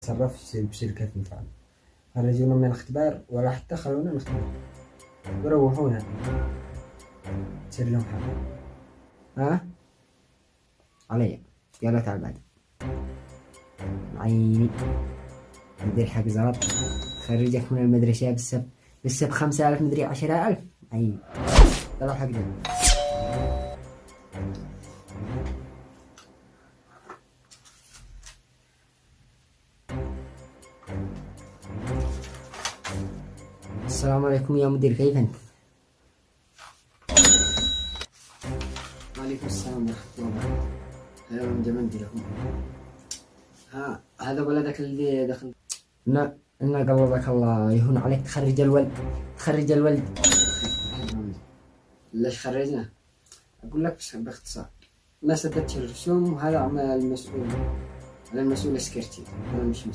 نتصرف بشركة مثلا، خرجونا من الاختبار ولا حتى خلونا نختبر وروحونا. تصير لهم حاجة. ها عليا، يلا تعال بعد عيني ندير حق زلط. خرجك من المدرسة بالسب 5000 مدري 10000 عيني. يلا حق ده. السلام عليكم يا مدير، كيف انت؟ وعليكم السلام ورحمة الله وبركاته. هلا من جمال لكم. ها هذا ولدك اللي دخل. إن قلبك الله يهون عليك. تخرج الولد. ليش خرجنا؟ أقول لك باختصار، ما سددتش الرسوم، وهذا على المسؤول السكرتير، أنا مش مسؤول.